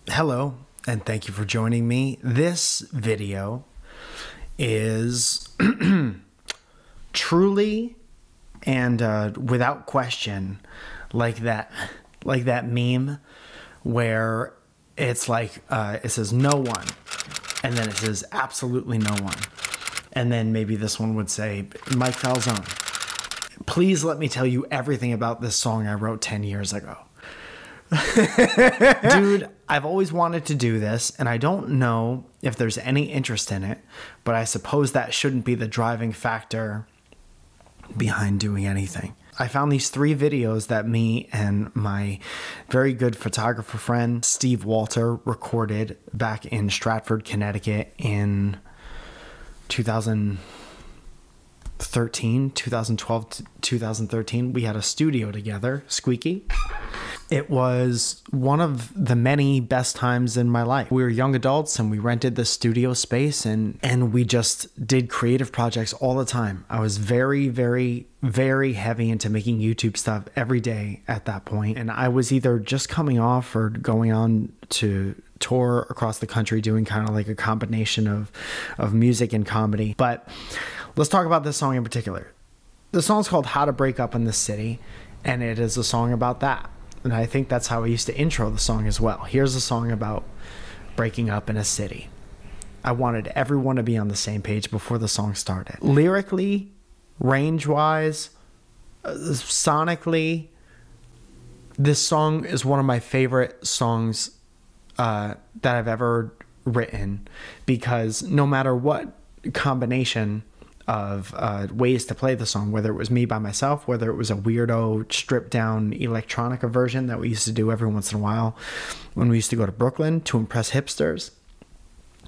Hello, and thank you for joining me. This video is truly and without question like that meme where it's like it says no one, and then it says absolutely no one, and then maybe this one would say Mike Falzone. Please let me tell you everything about this song I wrote 10 years ago. Dude, I've always wanted to do this, and I don't know if there's any interest in it, but I suppose that shouldn't be the driving factor behind doing anything. I found these 3 videos that me and my very good photographer friend Steve Walter recorded back in Stratford, Connecticut in 2012 to 2013. We had a studio together, Squeaky. It was one of the many best times in my life. We were young adults and we rented the studio space and we just did creative projects all the time. I was very, very, very heavy into making YouTube stuff every day at that point. And I was either just coming off or going on to tour across the country doing kind of like a combination of music and comedy. But let's talk about this song in particular. The song's called How to Break Up in the City, and it is a song about that. And I think that's how I used to intro the song as well. Here's a song about breaking up in a city. I wanted everyone to be on the same page before the song started. Lyrically, range-wise, sonically, this song is one of my favorite songs that I've ever written, because no matter what combination of ways to play the song, whether it was me by myself, whether it was a weirdo stripped down electronica version that we used to do every once in a while when we used to go to Brooklyn to impress hipsters,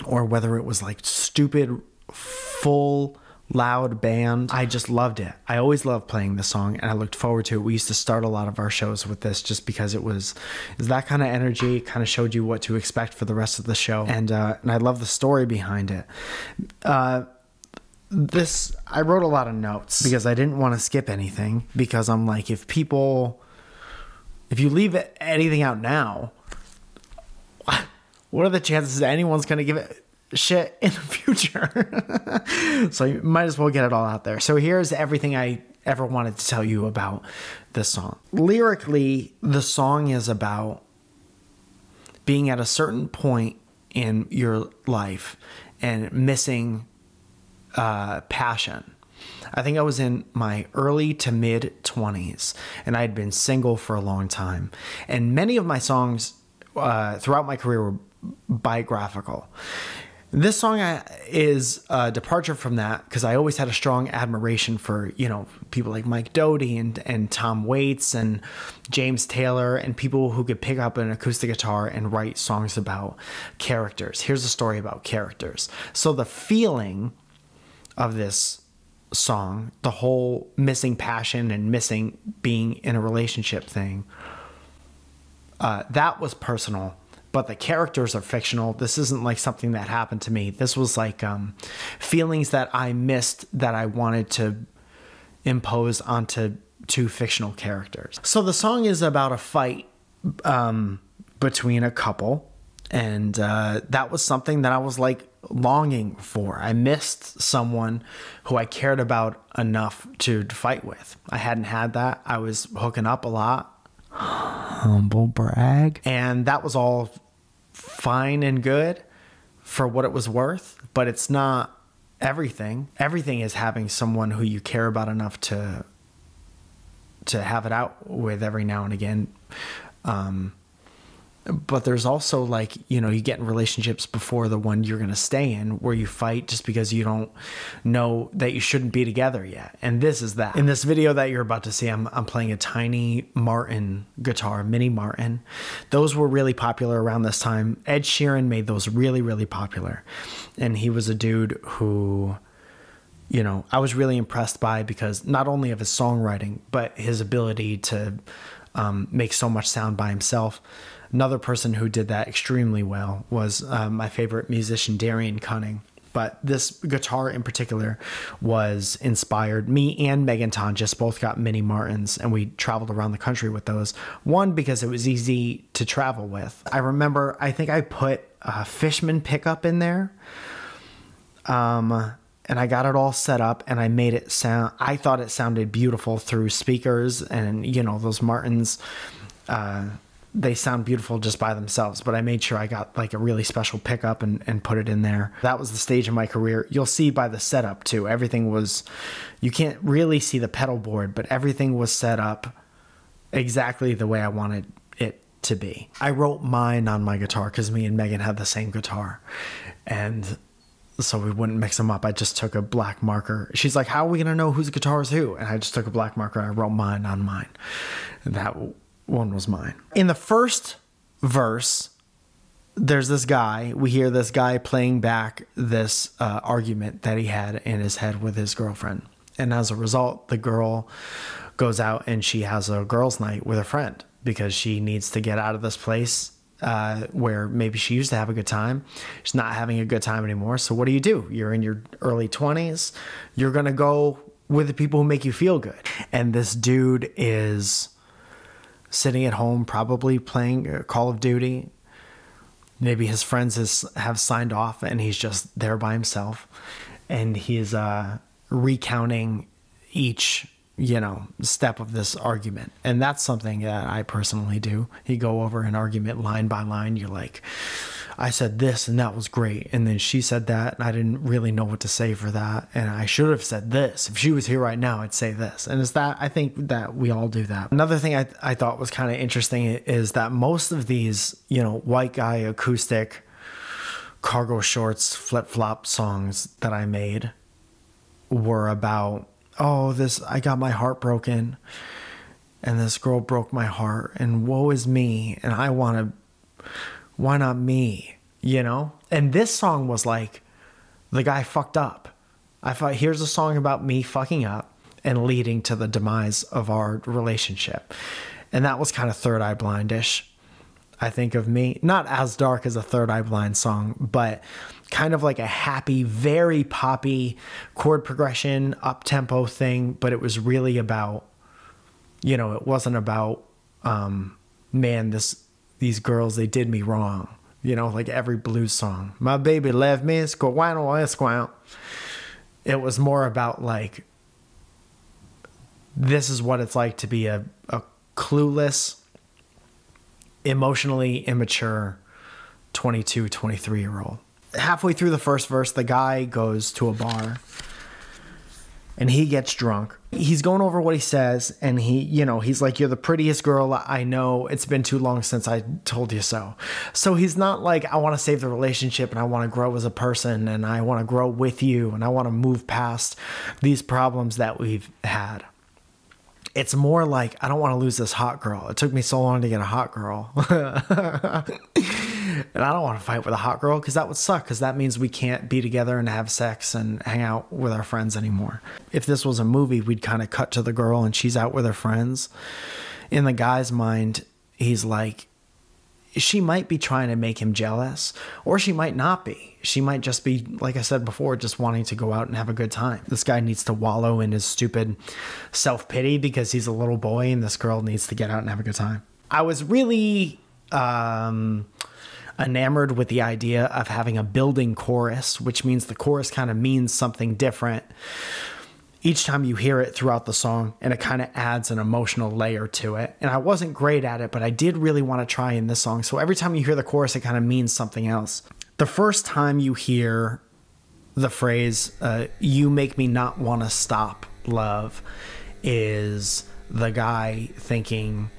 or whether it was like stupid full loud band, I just loved it. I always loved playing the song and I looked forward to it. We used to start a lot of our shows with this just because it was that kind of energy, kind of showed you what to expect for the rest of the show, and I love the story behind it. I wrote a lot of notes because I didn't want to skip anything, because I'm like, if you leave anything out now, what are the chances that anyone's going to give it shit in the future? So you might as well get it all out there. So here's everything I ever wanted to tell you about this song. Lyrically, the song is about being at a certain point in your life and missing passion. I think I was in my early to mid 20s and I had been single for a long time. And many of my songs throughout my career were biographical. This song is a departure from that, because I always had a strong admiration for, people like Mike Doty and Tom Waits and James Taylor, and people who could pick up an acoustic guitar and write songs about characters. Here's a story about characters. So the feeling of this song, the whole missing passion and missing being in a relationship thing, that was personal, but the characters are fictional. This isn't like something that happened to me. This was like feelings that I missed that I wanted to impose onto 2 fictional characters. So the song is about a fight between a couple, and that was something that I was like longing for. I missed someone who I cared about enough to fight with. I hadn't had that. I was hooking up a lot. Humble brag. And that was all fine and good for what it was worth, but it's not everything. Everything is having someone who you care about enough to have it out with every now and again. But there's also like, you get in relationships before the one you're going to stay in, where you fight just because you don't know that you shouldn't be together yet. And this is that. In this video that you're about to see, I'm playing a tiny Martin guitar, mini Martin. Those were really popular around this time. Ed Sheeran made those really, really popular. And he was a dude who, I was really impressed by, because not only of his songwriting, but his ability to make so much sound by himself. Another person who did that extremely well was my favorite musician, Darian Cunning. But this guitar in particular was inspired. Me and Megan Tonjes both got Mini Martins, and we traveled around the country with those. One, because it was easy to travel with. I remember, I think I put a Fishman pickup in there. And I got it all set up, and I made it sound, I thought it sounded beautiful through speakers, and you know, those Martins, they sound beautiful just by themselves, but I made sure I got like a really special pickup and put it in there. That was the stage of my career. You'll see by the setup too. Everything was, you can't really see the pedal board, but everything was set up exactly the way I wanted it to be. I wrote mine on my guitar because me and Megan had the same guitar, and so we wouldn't mix them up. I just took a black marker. She's like, how are we going to know whose guitar is who? And I just took a black marker and I wrote mine on mine. That one was mine. In the first verse, there's this guy. We hear this guy playing back this argument that he had in his head with his girlfriend. And as a result, the girl goes out and she has a girls' night with a friend because she needs to get out of this place where maybe she used to have a good time. She's not having a good time anymore. So what do? You're in your early 20s. You're going to go with the people who make you feel good. And this dude is sitting at home, probably playing Call of Duty. Maybe his friends have signed off and he's just there by himself. And he's recounting each, you know, step of this argument. And that's something that I personally do. You go over an argument line by line. You're like, I said this and that was great. And then she said that and I didn't really know what to say for that. And I should have said this. If she was here right now, I'd say this. And it's that, I think that we all do that. Another thing I thought was kind of interesting is that most of these, you know, white guy acoustic cargo shorts, flip-flop songs that I made were about, oh, I got my heart broken and this girl broke my heart and woe is me and why not me, you know? And this song was like, the guy fucked up. I thought, here's a song about me fucking up and leading to the demise of our relationship. And that was kind of Third Eye Blind-ish, I think, of me. Not as dark as a Third Eye Blind song, but kind of like a happy, very poppy chord progression, up-tempo thing. But it was really about, you know, it wasn't about, man, these girls, they did me wrong. You know, like every blues song. My baby left me, squawano. It was more about like, this is what it's like to be a clueless, emotionally immature 22, 23-year-old. Halfway through the first verse, the guy goes to a bar and he gets drunk. He's going over what he says and he's like, you're the prettiest girl I know. It's been too long since I told you so. So he's not like, I want to save the relationship and I want to grow as a person and I want to grow with you and I want to move past these problems that we've had. It's more like, I don't want to lose this hot girl. It took me so long to get a hot girl. And I don't want to fight with a hot girl because that would suck, because that means we can't be together and have sex and hang out with our friends anymore. If this was a movie, we'd kind of cut to the girl and she's out with her friends. In the guy's mind, he's like, she might be trying to make him jealous, or she might not be. She might just be, like I said before, just wanting to go out and have a good time. This guy needs to wallow in his stupid self-pity because he's a little boy, and this girl needs to get out and have a good time. I was really enamored with the idea of having a building chorus, which means the chorus kind of means something different each time you hear it throughout the song, and it kind of adds an emotional layer to it. And I wasn't great at it, but I did really want to try in this song. So every time you hear the chorus, it kind of means something else. The first time you hear the phrase, you make me not want to stop, love, is the guy thinking,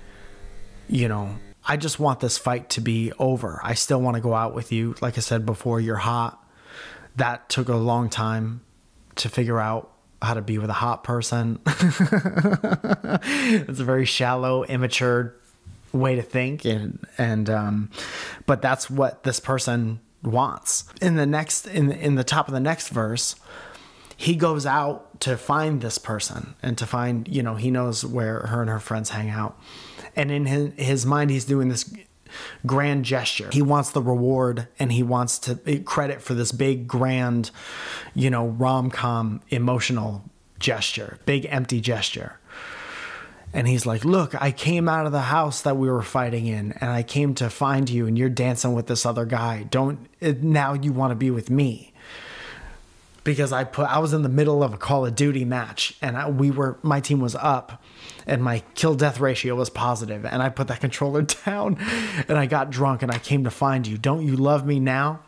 you know, I just want this fight to be over. I still want to go out with you. Like I said before, you're hot. That took a long time to figure out how to be with a hot person. It's a very shallow, immature way to think. But that's what this person wants. In the top of the next verse, he goes out to find this person and to find, you know, he knows where her and her friends hang out. And in his mind, he's doing this grand gesture. He wants the reward, and he wants to credit for this big, grand, you know, rom-com emotional gesture, big empty gesture. And he's like, look, I came out of the house that we were fighting in, and I came to find you, and you're dancing with this other guy. Now you want to be with me. Because I was in the middle of a Call of Duty match, and my team was up, and my kill death ratio was positive, and I put that controller down, and I got drunk, and I came to find you. Don't you love me now?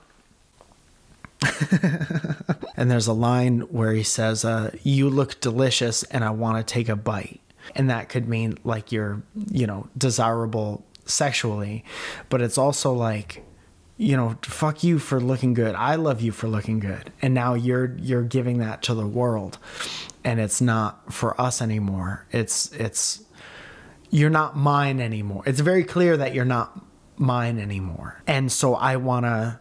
And there's a line where he says, you look delicious, and I want to take a bite. And that could mean like you're, you know, desirable sexually, but it's also like, you know, fuck you for looking good. I love you for looking good. And now you're giving that to the world, and it's not for us anymore. You're not mine anymore. It's very clear that you're not mine anymore. And so I want to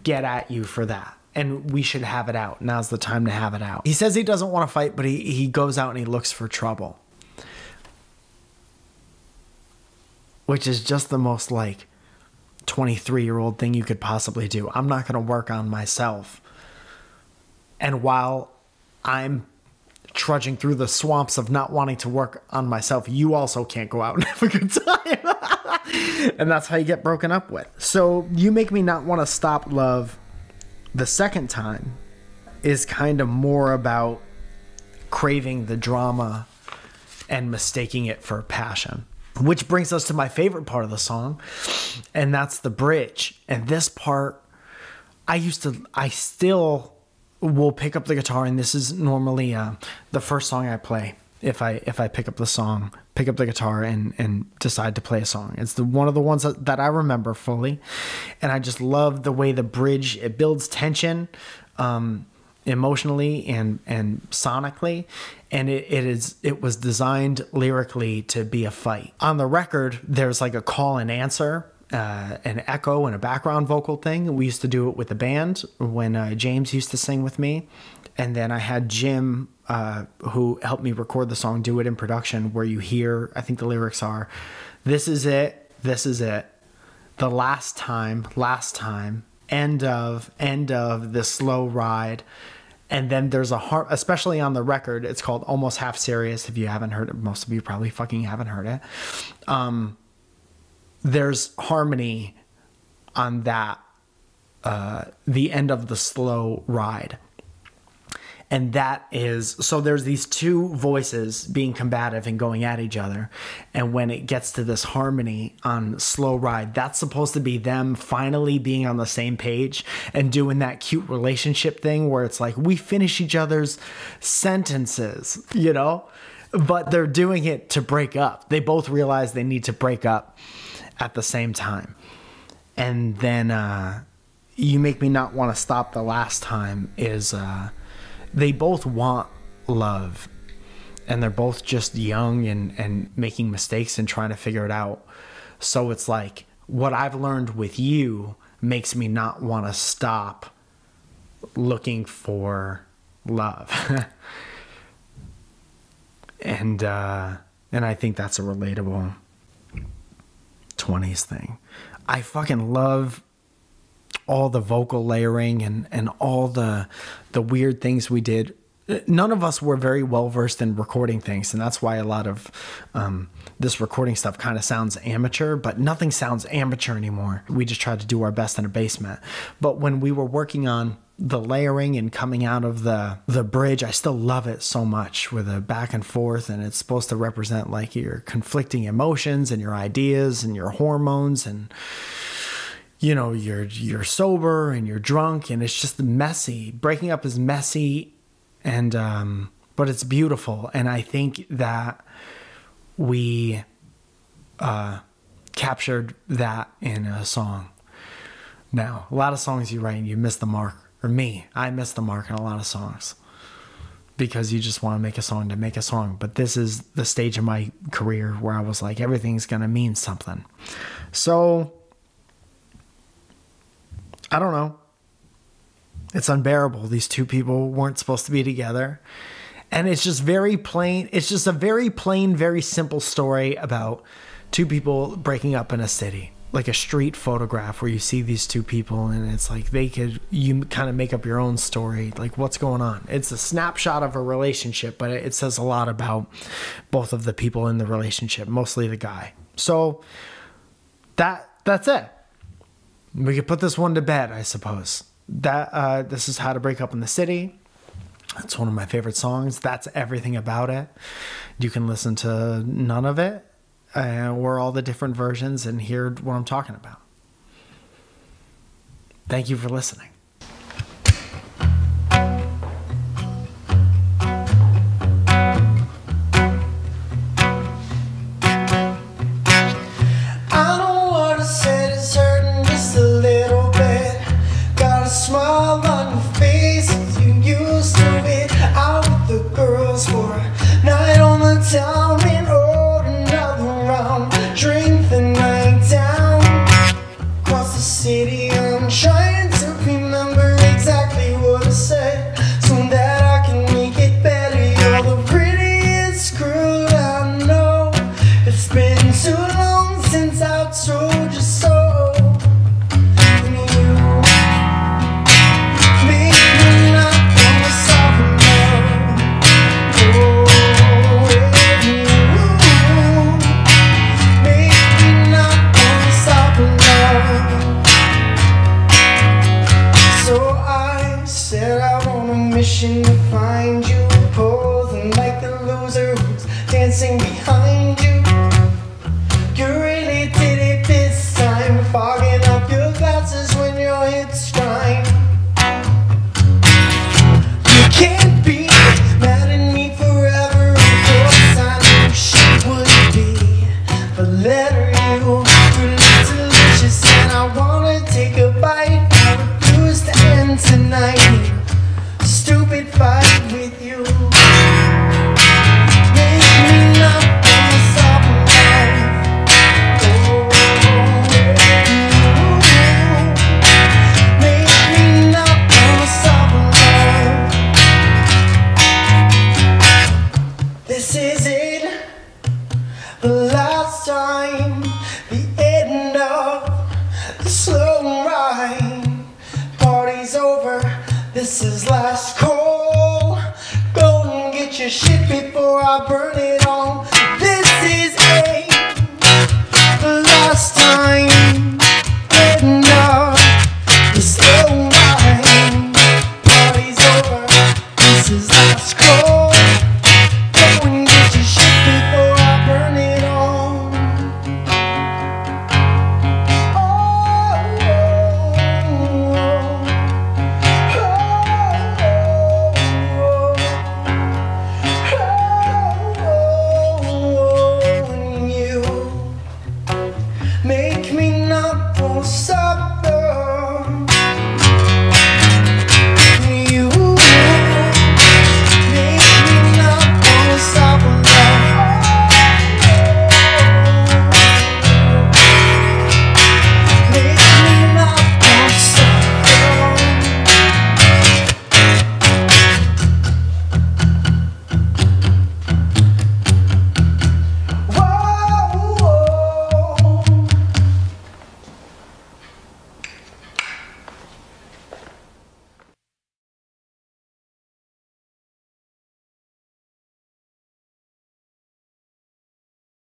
get at you for that. And we should have it out. Now's the time to have it out. He says he doesn't want to fight, but he goes out and he looks for trouble. Which is just the most like 23-year-old thing you could possibly do. I'm not going to work on myself. And while I'm trudging through the swamps of not wanting to work on myself, you also can't go out and have a good time. And that's how you get broken up with. So You Make Me Not Want to Stop Love the second time is kind of more about craving the drama and mistaking it for passion. Which brings us to my favorite part of the song, and that's the bridge. And this part, I still will pick up the guitar, and this is normally the first song I play if I pick up the guitar and decide to play a song. It's one of the ones that I remember fully, and I just love the way the bridge, it builds tension emotionally and sonically, and it was designed lyrically to be a fight. On the record, there's like a call and answer, an echo and a background vocal thing. We used to do it with the band when James used to sing with me, and then I had Jim, who helped me record the song, do it in production, where you hear, I think the lyrics are, this is it, the last time, end of this slow ride. And then there's especially on the record, it's called Almost Half Serious. If you haven't heard it, most of you probably fucking haven't heard it. There's harmony on that, the end of the slow ride. And that is, so there's these two voices being combative and going at each other. And when it gets to this harmony on Slow Ride, that's supposed to be them finally being on the same page and doing that cute relationship thing where it's like, we finish each other's sentences, you know? But they're doing it to break up. They both realize they need to break up at the same time. And then You Make Me Not Want to Stop the last time is... they both want love, and they're both just young and making mistakes and trying to figure it out. So it's like, what I've learned with you makes me not want to stop looking for love. And I think that's a relatable 20s thing. I fucking love all the vocal layering and all the weird things we did. None of us were very well versed in recording things, and that's why a lot of this recording stuff kind of sounds amateur, but nothing sounds amateur anymore. We just tried to do our best in a basement. But when we were working on the layering and coming out of the bridge, I still love it so much with a back and forth, and it's supposed to represent like your conflicting emotions and your ideas and your hormones, and you know, you're sober and you're drunk, and it's just messy. Breaking up is messy, and but it's beautiful. And I think that we captured that in a song. Now, a lot of songs you write and you miss the mark, or I miss the mark in a lot of songs because you just want to make a song to make a song. But this is the stage of my career where I was like, everything's gonna mean something. So I don't know. It's unbearable. These two people weren't supposed to be together. And it's just very plain. It's just a very plain, very simple story about two people breaking up in a city, like a street photograph where you see these two people and it's like you kind of make up your own story, like what's going on. It's a snapshot of a relationship, but it says a lot about both of the people in the relationship, mostly the guy. So that's it. We could put this one to bed, I suppose. This is How to Break Up in the City. It's one of my favorite songs. That's everything about it. You can listen to none of it or all the different versions and hear what I'm talking about. Thank you for listening. To find you posing like the loser who's dancing behind you. You really did it this time, fogging up your glasses when your hips grind. You can't be mad at me forever, of course I knew she would be. But let her you look delicious and I wanna take a bite. I refuse to end tonight. Stupid fight with you. Make me not wanna stop alive. Oh, make me not wanna stop alive. This is it, the last time, the end of the slow ride. Party's over. This is last call. Go and get your shit before I burn it.